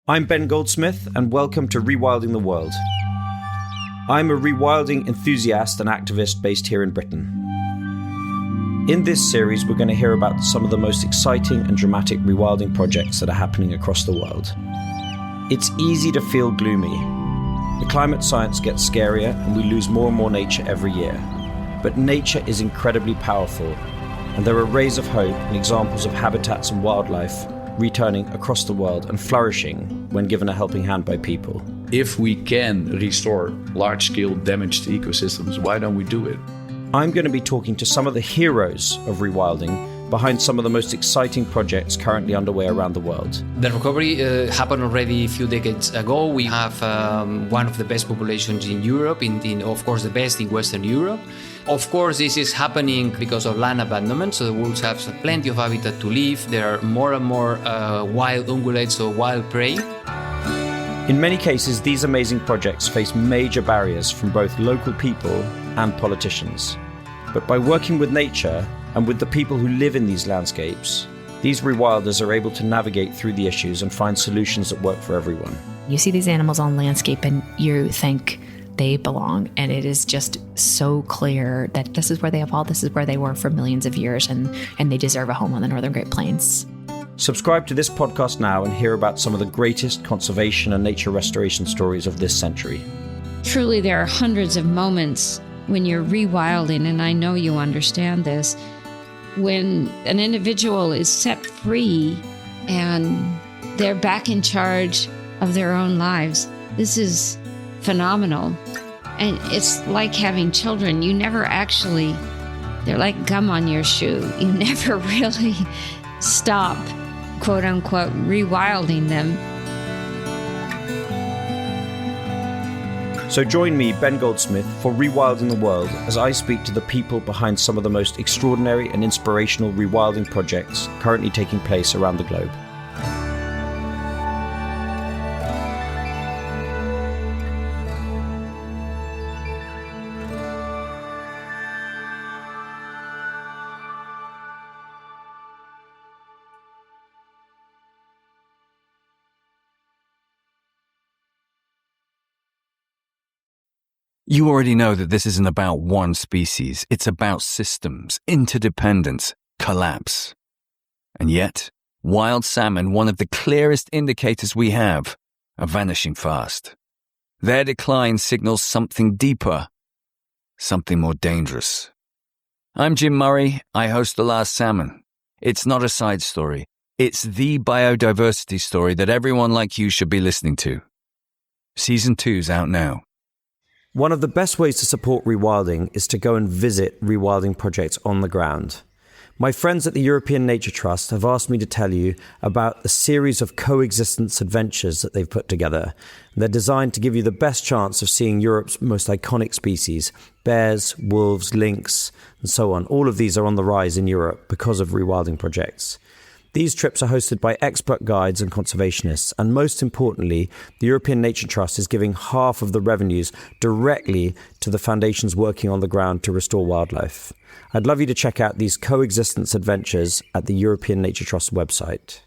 I'm Ben Goldsmith, and welcome to Rewilding the World. I'm a rewilding enthusiast and activist based here in Britain. In this series, we're going to hear about some of the most exciting and dramatic rewilding projects that are happening across the world. It's easy to feel gloomy. The climate science gets scarier, and we lose more and more nature every year. But nature is incredibly powerful, and there are rays of hope and examples of habitats and wildlife returning across the world and flourishing when given a helping hand by people. If we can restore large-scale damaged ecosystems, why don't we do it? I'm going to be talking to some of the heroes of rewilding behind some of the most exciting projects currently underway around the world. The recovery happened already a few decades ago. We have one of the best populations in Europe, of course the best in Western Europe. Of course, this is happening because of land abandonment, so the wolves have plenty of habitat to live. There are more and more wild ungulates or wild prey. In many cases, these amazing projects face major barriers from both local people and politicians. But by working with nature and with the people who live in these landscapes, these rewilders are able to navigate through the issues and find solutions that work for everyone. You see these animals on landscape and you think they belong, and it is just so clear that this is where they evolved, this is where they were for millions of years, and they deserve a home on the Northern Great Plains. Subscribe to this podcast now and hear about some of the greatest conservation and nature restoration stories of this century. Truly, there are hundreds of moments when you're rewilding, and I know you understand this, when an individual is set free and they're back in charge of their own lives. This is phenomenal. And it's like having children. You never actually, they're like gum on your shoe. You never really stop, quote unquote, rewilding them. So join me, Ben Goldsmith, for Rewilding the World as I speak to the people behind some of the most extraordinary and inspirational rewilding projects currently taking place around the globe. You already know that this isn't about one species. It's about systems, interdependence, collapse. And yet, wild salmon, one of the clearest indicators we have, are vanishing fast. Their decline signals something deeper, something more dangerous. I'm Jim Murray. I host The Last Salmon. It's not a side story. It's the biodiversity story that everyone like you should be listening to. Season 2's out now. One of the best ways to support rewilding is to go and visit rewilding projects on the ground. My friends at the European Nature Trust have asked me to tell you about a series of coexistence adventures that they've put together. They're designed to give you the best chance of seeing Europe's most iconic species: bears, wolves, lynx, and so on. All of these are on the rise in Europe because of rewilding projects. These trips are hosted by expert guides and conservationists, and most importantly, the European Nature Trust is giving half of the revenues directly to the foundations working on the ground to restore wildlife. I'd love you to check out these coexistence adventures at the European Nature Trust website.